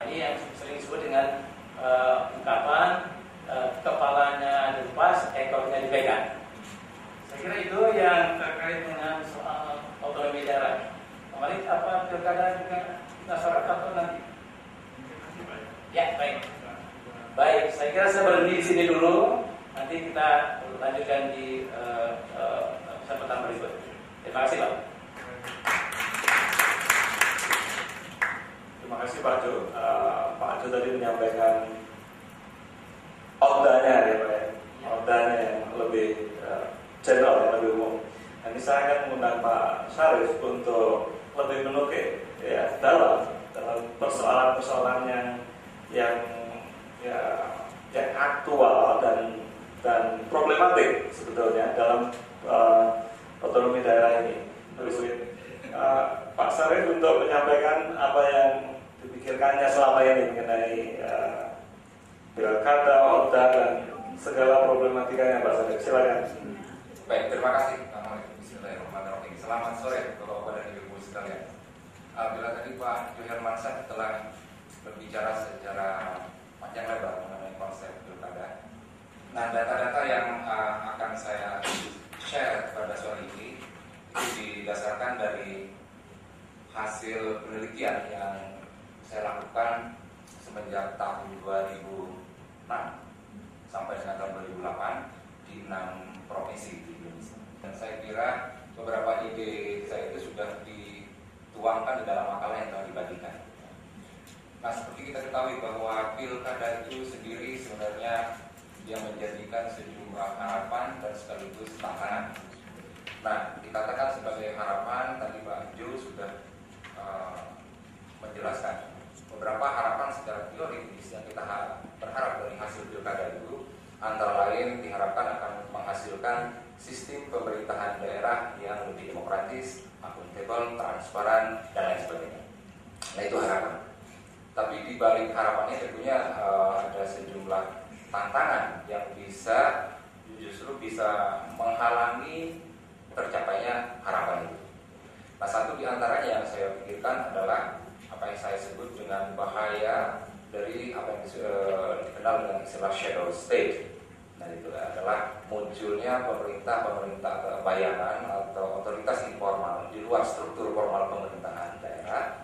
ini yang sering disebut dengan ungkapan kepalanya dilepas, ekornya dipegang. Saya kira itu yang terkait dengan soal otonomi daerah. Kemarin apa pilkada juga masyarakat atau nanti? Ya, baik. Baik, saya kira saya berhenti di sini dulu. Nanti kita lanjutkan di kesempatan berikut. Terima kasih, Pak. Terima kasih Pak Jo. Pak Jo tadi menyampaikan outdanya ya Pak ya. Outdanya yang lebih general, yang lebih umum. Nanti saya akan mengundang Pak Syarif untuk lebih menukik ya dalam persoalan-persoalan yang aktual dan problematik sebetulnya dalam otonomi daerah ini. Pak Syarif untuk menyampaikan apa yang dipikirkannya selama ini mengenai pilkada, Otda dan segala problematikanya Pak Syarif. Silakan. Baik, terima kasih. Bismillahirrahmanirrahim. Selamat sore Bapak-Bapak dan Ibu sekalian. Bila tadi Pak Jo Hermansyah telah berbicara secara panjang lebar mengenai konsep pilkada. Nah, data-data yang akan saya share pada sore ini itu didasarkan dari hasil penelitian yang saya lakukan semenjak tahun 2006 sampai dengan tahun 2008 di 6 provinsi di Indonesia. Dan saya kira beberapa ide saya itu sudah dituangkan di dalam makalah yang telah dibagikan. Nah, seperti kita ketahui bahwa pilkada itu sendiri sebenarnya dia menjadikan sejumlah harapan dan sekaligus tantangan. Nah, dikatakan sebagai harapan, tadi Pak Jo sudah menjelaskan beberapa harapan secara teoritis yang kita berharap dari hasil pilkada itu, antara lain diharapkan akan menghasilkan sistem pemerintahan daerah yang lebih demokratis, akuntabel, transparan, dan lain sebagainya. Nah, itu harapan. Tapi di balik harapannya tentunya ada sejumlah tantangan yang justru bisa menghalangi tercapainya harapan itu. Nah, satu di antaranya yang saya pikirkan adalah apa yang saya sebut dengan bahaya dari apa yang dikenal dengan istilah shadow state. Nah, itu adalah munculnya pemerintah bayangan atau otoritas informal di luar struktur formal pemerintahan daerah,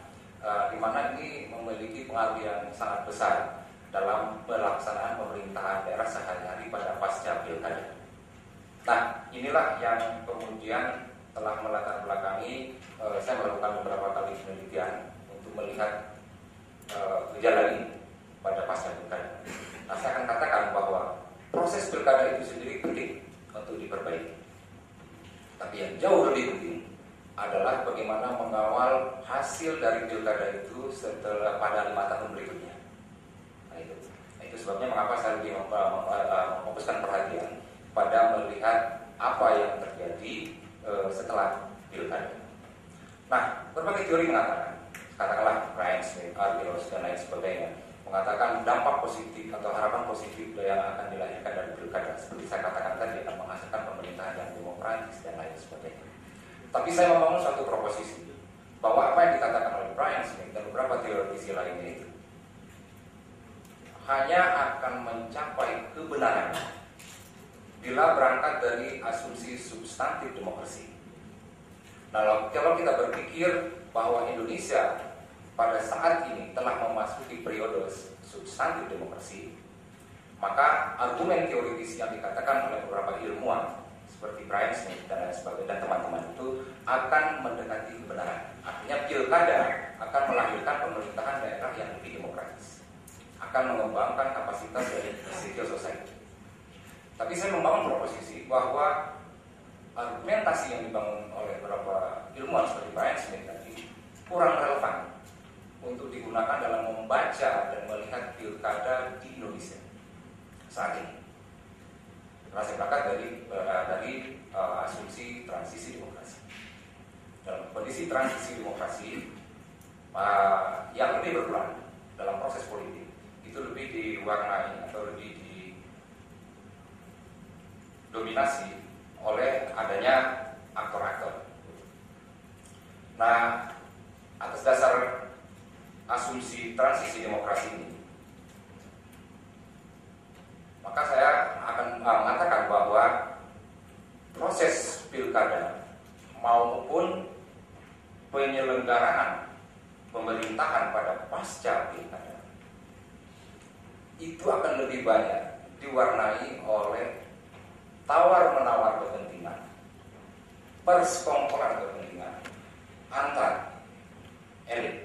di mana ini memiliki pengaruh yang sangat besar dalam pelaksanaan pemerintahan daerah sehari-hari pada pasca pilkada. Nah, inilah yang kemudian telah melatar belakangi saya melakukan beberapa kali penelitian untuk melihat gejala ini pada pasca pilkada. Nah, saya akan katakan bahwa proses pilkada itu sendiri penting untuk diperbaiki. Tapi yang jauh lebih penting adalah bagaimana mengawal hasil dari pilkada itu setelah pada 5 tahun berikutnya. Nah, itu sebabnya mengapa saya lebih memfokuskan perhatian pada melihat apa yang terjadi setelah pilkada. Nah, berbagai teori mengatakan, katakanlah Brian Smith, Argyros, dan lain sebagainya, mengatakan dampak positif atau harapan positif yang akan dilahirkan dari pilkada, seperti saya katakan tadi, akan menghasilkan pemerintahan yang demokratis dan lain sebagainya. Tapi saya membangun suatu proposisi bahwa apa yang dikatakan oleh Brian Smith dan beberapa teoretisi lainnya itu hanya akan mencapai kebenaran bila berangkat dari asumsi substantif demokrasi. Nah, kalau kita berpikir bahwa Indonesia pada saat ini telah memasuki periode substantif demokrasi, maka argumen teoritis yang dikatakan oleh beberapa ilmuwan seperti Brian Smith dan lain sebagainya dan teman-teman itu akan mendekati kebenaran. Artinya pilkada akan melahirkan pemerintahan daerah yang lebih demokratis, akan mengembangkan kapasitas dari civil society. Tapi saya membangun proposisi bahwa argumentasi yang dibangun oleh beberapa ilmuwan seperti Brian Smith tadi kurang relevan untuk digunakan dalam membaca dan melihat pilkada di Indonesia saat ini. Karena saya berangkat dari asumsi transisi demokrasi. Dalam kondisi transisi demokrasi yang lebih berperan dalam proses politik itu lebih diwarnai atau lebih didominasi oleh adanya aktor-aktor. Nah, atas dasar asumsi transisi demokrasi ini, maka saya akan mengatakan bahwa proses pilkada maupun penyelenggaraan pemerintahan pada pasca pilkada itu akan lebih banyak diwarnai oleh tawar-menawar kepentingan, persekongkolan kepentingan antar elit.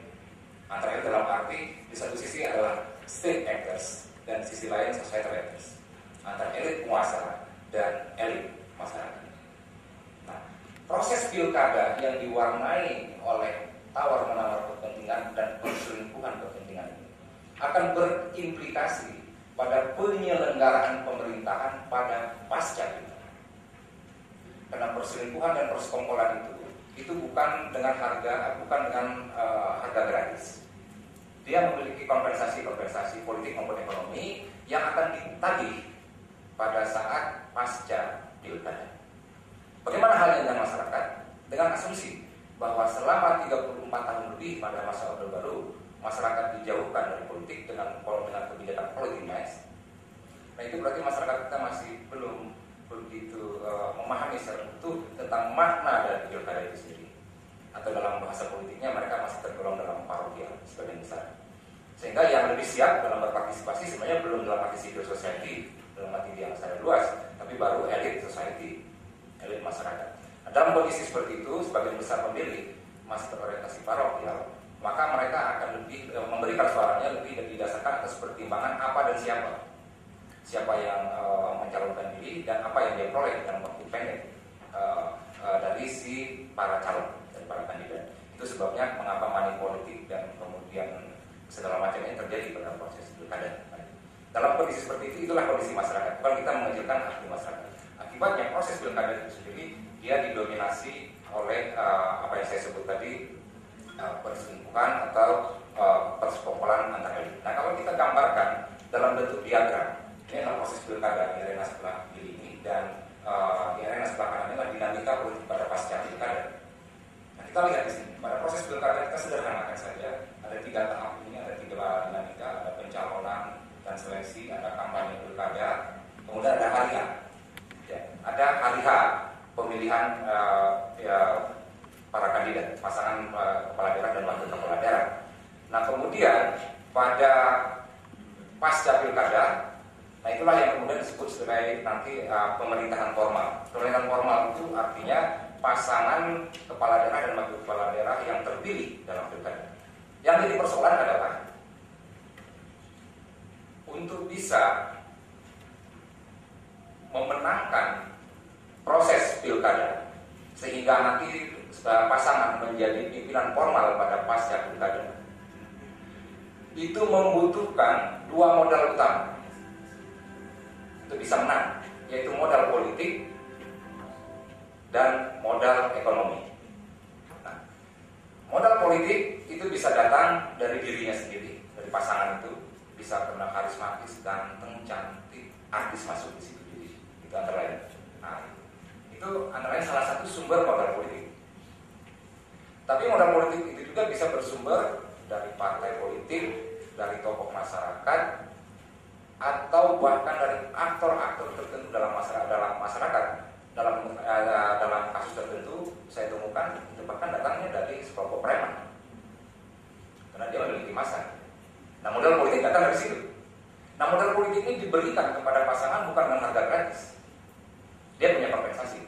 Antar elit dalam arti di satu sisi adalah state actors dan sisi lain societal actors, antar elit penguasa dan elit masyarakat. Nah, proses pilkada yang diwarnai oleh tawar-menawar kepentingan dan perselingkuhan kepentingan ini akan berimplikasi pada penyelenggaraan pemerintahan pada pasca pilkada. Karena perselingkuhan dan persekongkolan itu bukan dengan harga gratis. Dia memiliki kompensasi politik maupun ekonomi yang akan ditagih pada saat pasca pilkada. Bagaimana halnya dengan masyarakat? Dengan asumsi bahwa selama 34 tahun lebih pada masa Orde Baru, masyarakat dijauhkan dari politik dengan kebijakan politik. Nah, itu berarti masyarakat kita masih belum begitu memahami secara utuh tentang makna dari pilkada itu sendiri. Atau dalam bahasa politiknya mereka masih tergolong dalam parokial sebagian besar. Sehingga yang lebih siap dalam berpartisipasi sebenarnya belum dalam arti civil society, dalam arti yang sangat luas, tapi baru elit society, elit masyarakat. Nah, dalam kondisi seperti itu, sebagian besar pemilih masih berorientasi parokial, maka mereka akan lebih memberikan suaranya lebih didasarkan atas pertimbangan apa dan siapa. Siapa yang mencalonkan diri dan apa yang dia peroleh dalam waktu pendek dari si para calon, dari para kandidat. Itu sebabnya mengapa money politik dan kemudian segala macamnya terjadi pada proses pilkada. Dalam kondisi seperti itu, itulah kondisi masyarakat. Bukan kita mengecilkan hati masyarakat. Akibatnya proses pilkada itu sendiri dia didominasi oleh apa yang saya sebut tadi, perselingkuhan atau persekongkolan antar elit. Nah, kalau kita gambarkan dalam bentuk diagram, ini adalah proses pilkada di arena sebelah kiri ini, dan di arena sebelah kanan ini adalah dinamika politik pada pasca pilkada. Nah, kita lihat di sini pada proses pilkada kita sederhanakan saja, ada 3 tahap ini, ada 3 dinamika, ada pencalonan dan seleksi, ada kampanye pilkada, kemudian ada hari H. Ya, ada hari H pemilihan para kandidat, pasangan kepala daerah dan wakil kepala daerah. Nah, kemudian pada pasca pilkada, nah itulah yang kemudian disebut sebagai nanti pemerintahan formal. Pemerintahan formal itu artinya pasangan kepala daerah dan wakil kepala daerah yang terpilih dalam pilkada. Yang jadi persoalan adalah untuk bisa memenangkan proses pilkada sehingga nanti pasangan menjadi pimpinan formal pada pasca pilkada, itu membutuhkan 2 modal utama untuk bisa menang, yaitu modal politik dan modal ekonomi. Nah, modal politik itu bisa datang dari dirinya sendiri, dari pasangan itu bisa karena karismatis, ganteng, cantik, artis masuk di situ, itu antara lain. Nah, itu antara lain salah satu sumber modal politik. Tapi modal politik itu juga bisa bersumber dari partai politik, dari tokoh masyarakat, atau bahkan dari aktor-aktor tertentu dalam masyarakat. Dalam kasus tertentu saya temukan itu bahkan datangnya dari sekelompok preman, karena dia memiliki massa. Nah, modal politik datang dari situ. Nah, modal politik ini diberikan kepada pasangan bukan dengan harga gratis. Dia punya kompensasi.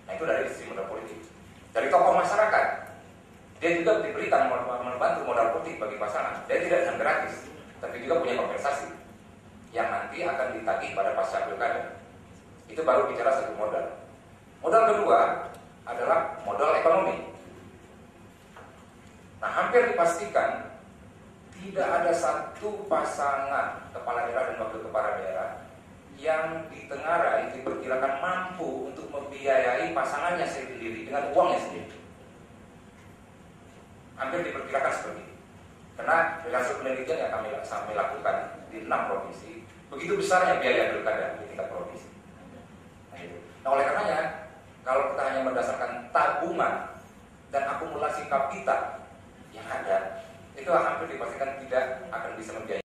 Nah, itu dari sisi modal politik. Dari tokoh masyarakat, dia juga diberikan membantu modal politik bagi pasangan. Dia tidak dengan gratis, tapi juga punya kompensasi yang nanti akan ditagih pada pasca pilkada. Itu baru bicara satu modal. Modal kedua adalah modal ekonomi. Nah, hampir dipastikan tidak ada satu pasangan kepala daerah dan wakil kepala daerah yang ditengarai diperkirakan mampu untuk membiayai pasangannya sendiri dengan uangnya sendiri. Hampir diperkirakan seperti itu. Karena dari hasil penelitian yang kami lakukan di 6 provinsi, begitu besarnya biaya pilkada di tingkat provinsi. Nah, oleh karenanya, kalau kita hanya berdasarkan tabungan dan akumulasi kapital yang ada, itu hampir dipastikan tidak akan bisa membiayai